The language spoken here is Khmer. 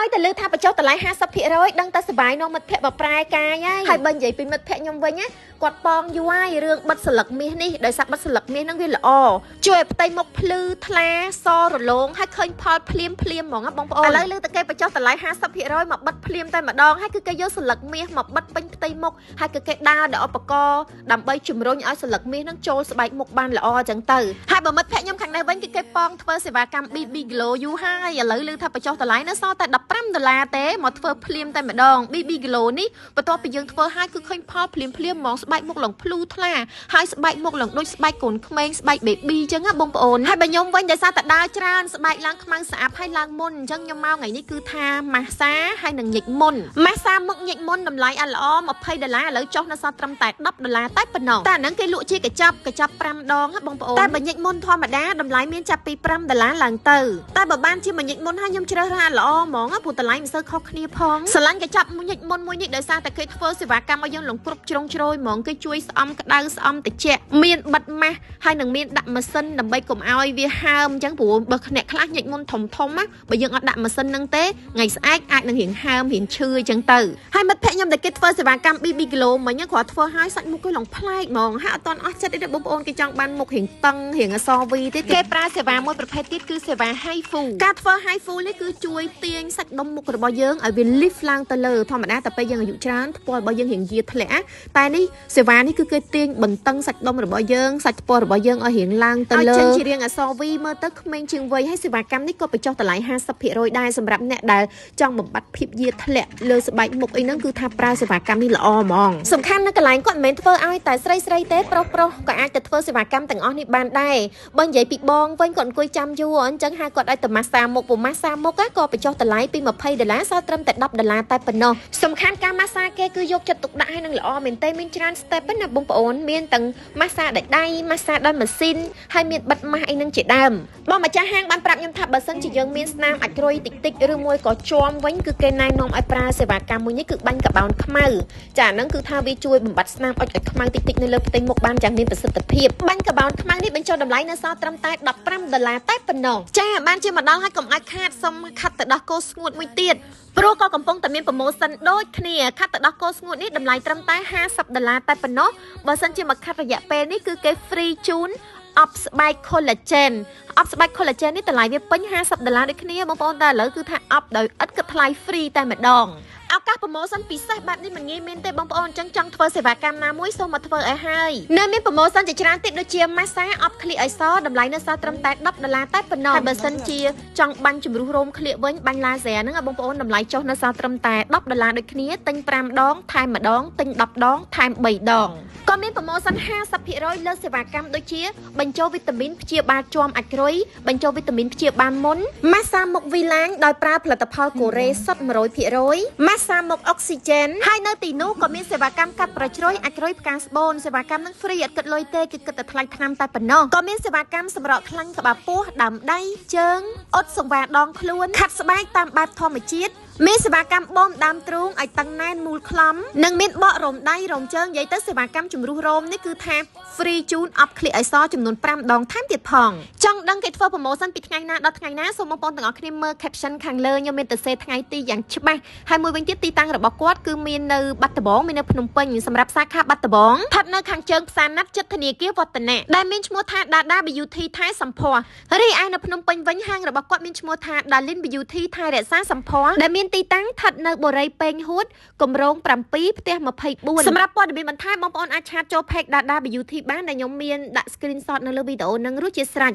ឲ្យតែលើថាបញ្ចុះតម្លៃ 50% ដឹងតែសុបាយនាំមិត្តភ័ក្តិបប្រែកាយហើយបើនិយាយពីមិត្តភ័ក្តិខ្ញុំវិញណាគាត់ប៉ងយូរហើយរឿងបិទស្លឹកមាសនេះដោយសារបិទស្លឹកមាសហ្នឹងវាល្អជួយឲ្យផ្ទៃមុខភ្លឺថ្លាសរលោងហើយឃើញផលភ្លាមហ្មងបងប្អូនឥឡូវលើតែគេបញ្ចុះតម្លៃ 50% មកបិទភ្លាមតែម្ដងហើយគឺគេយកស្លឹកមាសមកបិទពេញផ្ទៃមុខហើយគឺគេដើរដល់ឧបករណ៍ដើម្បីជំរុញឲ្យស្លឹកមាសហ្នឹងចូលស្បែកមុខបានល្អអញ្ចឹងទៅហើយបើមិត្តភ័ក្តិខ្ញុំខាងនេះវិញគឺគេប៉ងធ្វើសេវាកម្ម BB Glow យូរហើយឥឡូវលើថាបញ្ចុះតម្លៃនៅសល់តែ$15ទេមកធ្វើភ្លាមតែម្ដង BB Glow នេះបន្ទាប់ពីយើងធ្វើឲ្យគឺឃើញផលភ្លាមហ្មងស្បែកមុខឡើងភ្លឺថ្លាហើយស្បែកមុខឡើងដូចស្បែកកូនក្មេងស្បែក baby អញ្ចឹងណាបងប្អូនហើយបើខ្ញុំវិញដោយសារតែដើរច្រើនស្បែកឡើងខ្មៅស្អាប់ហើយឡើងមុនអញ្ចឹងខ្ញុំមកថ្ងៃនេះគឺថាម៉ាស្សាហើយនឹងញិចមុនម៉ាស្សាមុខញិចមុនតម្លៃអត់ល្អ$20ឥឡូវចុះនៅសល់ត្រឹមតែ$10តែប៉ុណ្ណោះតែអាហ្នឹងគេលក់ជាកញ្ចប់5ដងណាបងប្អូនតែបើញិចមុនធម្មតាតម្លៃមានចាប់ពី$5ឡើងទៅតែបើបានជាញិចមុនហើយខ្ញុំជ្រើសរើសល្អហ្មងព្រោះតម្លៃមិនសូវខុសគ្នាផងស្រឡាញ់កញ្ចប់ញិចមុនមួយនេះដោយសារតែគេធ្វើសេវាកម្មឲ្យយើងលងគ្រប់ជ្រុងជ្រោយហ្មងគេជួយស្អំក្តៅស្អំត្រជាក់មានបិទម៉ាស់ហើយនឹងមានដាក់ម៉ាស៊ីនដើម្បីកុំឲ្យវាហើមអញ្ចឹងព្រោះបើអ្នកខ្លះញិចមុនធំណាបើយើងអត់ដាក់ម៉ាស៊ីនហ្នឹងទេថ្ងៃស្អែកអាចនឹងរៀងហើមរៀងឈឺអញ្ចឹងទៅហើយមិត្តភ័ក្តិខ្ញុំដែលគេធ្វើសេវាកម្ម BB Glow មិញគាត់ធ្វើឲ្យសាច់មុខគេឡើងប្លែកហ្មងហើយអត់ទាន់អស់ចិត្តទេបងប្អូនគេចង់បានមុខរៀងតឹងរៀងអសវីទេគេប្រើសេវាមួយប្រភេទទៀតគឺសេវា HIFU ការធ្វើ HIFU នេះគឺជួយទាញសាច់ដុំមុខរបស់យើងឲ្យវា lift ឡើងទៅលើធម្មតាតែពេលយើងអាយុច្រើនថ្ពាល់របស់យើងរៀងយាធ្លាក់តែនេះសេវានេះគឺគេទាញបន្តឹងសាច់ដុំរបស់យើងសាច់ថ្ពាល់របស់យើងឲ្យរៀងឡើងទៅលើចេញជារៀងអសវីមើលទៅក្មេងជាងវ័យហើយសេវាកម្មនេះក៏បញ្ចុះតម្លៃ 50%ដែរសម្រាប់អ្នកដែលចង់បំបត្តិភាពយាធ្លាក់លើស្បែកមុខអីហ្នឹងគឺថាប្រើសេវាកម្មនេះល្អហ្មងសំខាន់នៅកន្លែងគាត់មិនមែនធ្វើឲ្យតែស្រីទេប្រុសក៏អាចទៅធ្វើសេវាកម្មទាំងអស់នេះបានដែរបើនិយាយពីបងវិញគាត់អង្គុយចាំយូរអញ្ចឹងហើយគាត់ឲ្យទៅម៉ាស្សាមុខម៉ាស្សាមុខក៏បញ្ចុះតម្លៃពី$20សល់ត្រឹមតែ$10តែប៉ុណ្ណោះសំខាន់ការម៉ាស្សាគេគឺយកចិត្តទុកដាក់ឲ្យនឹងល្អមែនទេមានច្រើន step ណាបងប្អូនមានទាំងម៉ាស្សាដោយដៃម៉ាស្សាដោយម៉ាស៊ីនហើយមានបិទម៉ាស់អីនឹងជាដើមបងម្ចាស់ហាងបានប្រាប់ខ្ញុំថាបើសិនជាយើងមានស្នាមអាចរុយតិចឬមួយក៏ជាំវិញគឺគេណែនាំឲ្យប្រើសេវាកម្មមួយនេះគឺបាញ់កបោនខ្មៅចាហ្នឹងគឺថាវាជួយបំបត្តិស្នាមអុចឲ្យខ្មៅតិចនៅលើផ្ទៃមុខបានយ៉ាងមានប្រសិទ្ធភាពបាញ់កបោនខ្មៅនេះបញ្ចុះតម្លៃនៅសល់ត្រឹមតែ$15តែប៉ុណ្ណោះចាបានជាមកដល់ហើយកុំអាចខាតសុំខាត់ទៅដោះគោស្ងួតមួយទៀតព្រោះក៏កំពុងតែមានប្រូម៉ូសិនដូចគ្នាខាត់ទៅដោះគោស្ងួតនេះតម្លៃត្រឹមតែ$50តែប៉ុណ្ណោះបើសិនជាមកខាត់រយៈពេលនេះគឺគេ free ជូនអបស្បែក collagen អបស្បែក collagen នេះតម្លៃវាពេញ$50ដូចគ្នាបងប្អូនតែឥឡូវគឺថាអបដោយឥតគិតថ្លៃ free តែម្ដងឱកាសប្រូម៉ូសិនពិសេសបែបនេះមិនងាយមានទេបងប្អូនអញ្ចឹងចង់ធ្វើសេវាកម្មណាមួយសូមមកធ្វើឲ្យហើយនៅមានប្រូម៉ូសិនជាច្រើនទៀតដូចជាម៉ាស្សាអបក្លៀកឲ្យសតម្លៃនៅសល់ត្រឹមតែ$10តែប៉ុណ្ណោះហើយបើសិនជាចង់បាញ់ជំរុះរោមក្លៀកវិញបាញ់ឡាស៊ែហ្នឹងបងប្អូនតម្លៃចុះនៅសល់ត្រឹមតែ$10ដូចគ្នាទិញ5ដងថែមម្ដងទិញ10ដងថែម3ដងក៏មានប្រូម៉ូសិន 50% លើសេវាកម្មដូចជាបញ្ចូលវីតាមីនព្យាបាលជាំអាចរុយបញ្ចូលវីតាមីនព្យាបាលមុនម៉ាស្សាមុខវីឡាញដោយប្រើផលិតផលកូរ៉េសុទ្ធ 100% ម៉ាស្សាមុខអុកស៊ីហ្សែនហើយនៅទីនោះក៏មានសេវាកម្មកាត់ប្រជ្រុយអាចរុយផ្កាស្បូនសេវាកម្មនឹង free អត់គិតលុយទេគឺគិតតែថ្លៃថ្នាំតែប៉ុណ្ណោះក៏មានសេវាកម្មសម្រក់ខ្លាញ់ក្បាលពោះដើមដៃជើងអ៊ុតសង្វារដងខ្លួនខាត់ស្បែកតាមបែបធម្មជាតិមានសេវាកម្មបំដើមទ្រូងឲ្យតឹងណែនមូលខ្លំនិងមានបករោមដៃរោមជើងនិយាយទៅសេវាកម្មជំរុះរោមនេះគឺថា free ជូនអបក្លៀកឲ្យសចំនួន5ដងថែមទៀតផងចង់ដឹងគេធ្វើប្រូម៉ូសិនពីថ្ងៃណាដល់ថ្ងៃណាសូមបងប្អូនទាំងអស់គ្នាមើល caption ខាងលើខ្ញុំមានទៅសេថ្ងៃទីយ៉ាងច្បាស់ហើយមួយវិញទៀតទីតាំងរបស់គាត់គឺមាននៅបាត់ដំបងមាននៅភ្នំពេញសម្រាប់សាខាបាត់ដំបងស្ថិតនៅខាងជើងផ្សារណាត់ជិតធនាគារវឌ្ឍនៈដែលមានឈ្មោះថា Dada Beauty ថែសម្ផស្សរីឯនៅភ្នំពេញវិញហាងរបស់គាត់មានឈ្មោះថា Darlin Beauty ថែរក្សាសម្ផស្សដែលមានទីតាំងស្ថិតនៅបូរីពេញហួតគម្រោង7ផ្ទះ24សម្រាប់ព័ត៌មានបន្ថែមបងប្អូនអាចឆាតចូល page Dada Beauty បានដែលខ្ញុំមានដាក់ screenshot នៅលើវីដេអូនឹងរួចជាស្រេច